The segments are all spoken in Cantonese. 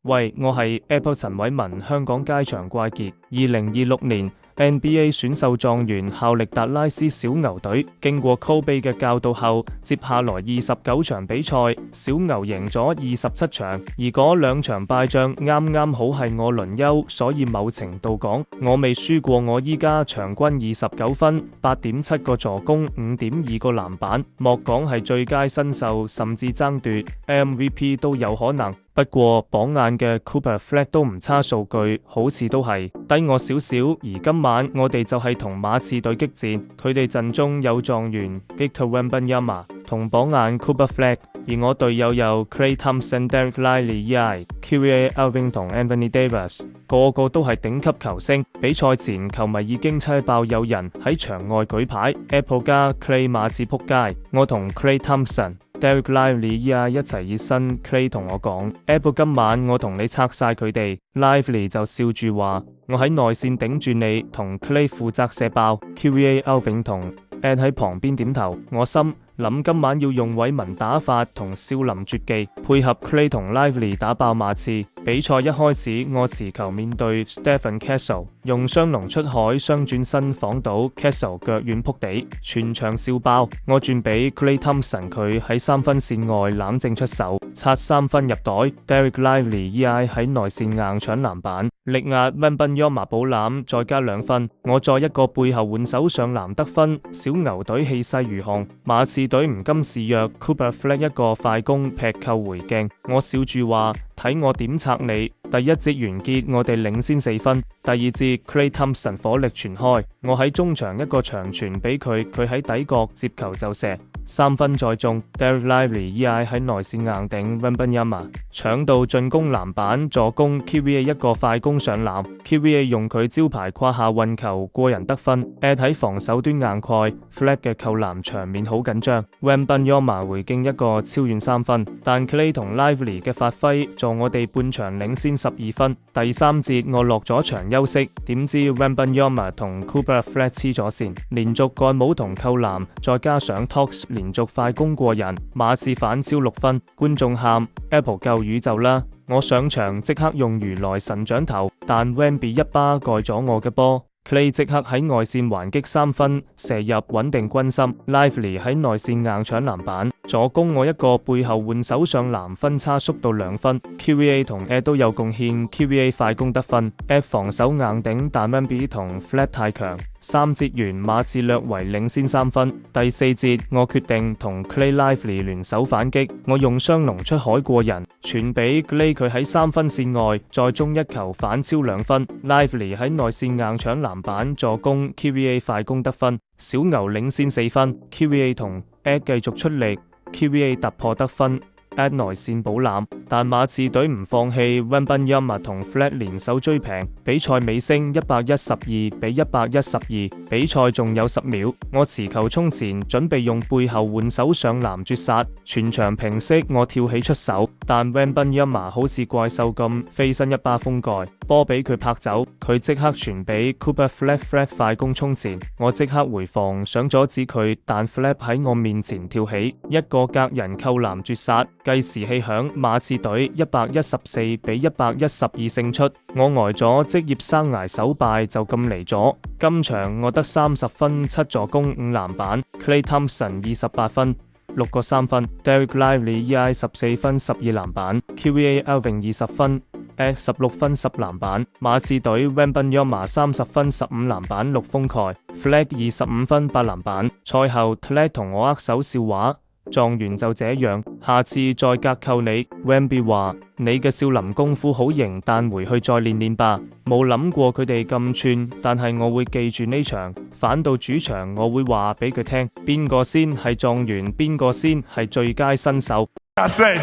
喂，我係 Apple 陳偉文，香港街場怪傑。2026年 NBA 選秀狀元效力達拉斯小牛隊，經過 Kobe 嘅教導後，接下來29場比賽，小牛贏咗27場，而嗰2場敗仗啱啱好係我輪休，所以某程度講，我未輸過。我依家場均29分、8.7個助攻、5.2個籃板，莫講係最佳新秀，甚至爭奪 MVP 都有可能。不過榜眼嘅 Cooper Flag 都唔差數據，好似都係低我少少。而今晚我哋就係同馬刺隊激戰，佢哋陣中有狀元 Victor Wembanyama 同榜眼 Cooper Flag， 而我隊友有 Klay Thompson、Derek Lively、Kyrie Irving 同 Anthony Davis， 個個都係頂級球星。比賽前球迷已經猜爆有人喺場外舉牌 Apple 加 Klay 馬刺撲街，我同 Klay Thompson、Derek Lively 一齊熱身。 Klay 同我講 Apple 今晚我同你拆晒佢哋， Lively 就笑住話我喺內線頂住你，同 Klay 負責射爆。 Kyrie Irving 同 Ed 喺旁邊點頭，我心諗今晚要用偉文打法同少林絕技配合 Klay 同 Lively 打爆馬刺。比賽一開始我持球面對 Stephen Castle， 用雙龍出海雙轉身晃到 Castle 腳軟撲地，全場笑爆。我轉俾 Klay Thompson， 佢喺3分線外冷靜出手，刷3分入袋。 Derek Lively 喺內線硬搶籃板，力壓 Wembanyama 補籃再加2分，我再一個背後換手上籃得分。小牛隊氣勢如虹，馬刺隊唔甘示弱， Cooper Flag 一個快攻劈扣回敬，我笑住話睇我點拆你。第一節完結，我哋領先4分。第二節 Klay Thompson 火力全開，我喺中場一個長傳俾佢，佢喺底角接球就射3分再中。 Derek Lively 喺內線硬頂 Wembanyama， 搶到進攻籃板助攻。 Kyrie 一個快攻上籃， Kyrie 用佢招牌胯下運球過人得分。Ed 喺防守端硬蓋 Flag 嘅扣籃場面好緊張。 Wembanyama 回敬一個超遠3分，但 Klay 同 Lively 嘅發揮助我哋半場領先12分。第3節我落咗場休息，點知 Wembanyama 同 Cooper Flag 黐咗線，連續蓋帽同扣籃，再加上 Tox 連續快攻過人，馬刺反超6分。觀眾喊 Apple 救宇宙啦！我上場即刻用如來神掌頭，但 Wemby 一巴蓋咗我嘅波。Klay 即刻喺外線還擊3分射入穩定軍心。 Lively 喺內線硬搶籃板助攻，我一個背後換手上籃分差縮到2分。 Kyrie 同 Ed 都有貢獻， Kyrie 快攻得分， Ed 防守硬頂，但 Wemby 同 Flag 太強。3節完馬刺略為領先3分。第4節我決定同 Klay Lively 聯手反擊，我用雙龍出海過人傳俾 Klay， 佢喺3分線外再中一球反超2分。 Lively 喺內線硬搶籃板助攻， Kyrie 快攻得分，小牛領先4分。 Kyrie 同 Ed 繼續出力， Kyrie 突破得分，Ed 內線補籃，但馬刺隊唔放棄 Wembanyama 同 Flag 聯手追平。比賽尾聲112-112，比賽仲有10秒，我持球衝前準備用背後換手上籃絕殺，全場平息。我跳起出手，但 Wembanyama 好似怪獸咁飛身一巴封蓋，波俾佢拍走，佢即刻傳俾 Cooper Flag 快攻衝前，我即刻回防想阻止佢，但 Flag 喺我面前跳起一個隔人扣籃絕殺。計時器響，馬刺隊114-112勝出。我呆咗，職業生涯首敗就咁嚟咗。今場我得30分、7助攻、5籃板。Klay Thompson 28分、6個3分。Derek Lively 14分、12籃板。Kyrie Irving 20分、16分、10籃板。馬刺隊 Wembanyama 30分、15籃板、6封蓋。Flag 25分、8籃板。賽後 Klay 同我握手笑話。狀元就這樣，下次再隔扣你。Wemby 話你嘅少林功夫好型，但回去再練練吧。冇諗過佢哋咁串，但係我會記住呢場。反到主場我會話俾佢聽，邊個先係狀元，邊個先係最佳新秀。I say,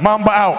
Mamba out.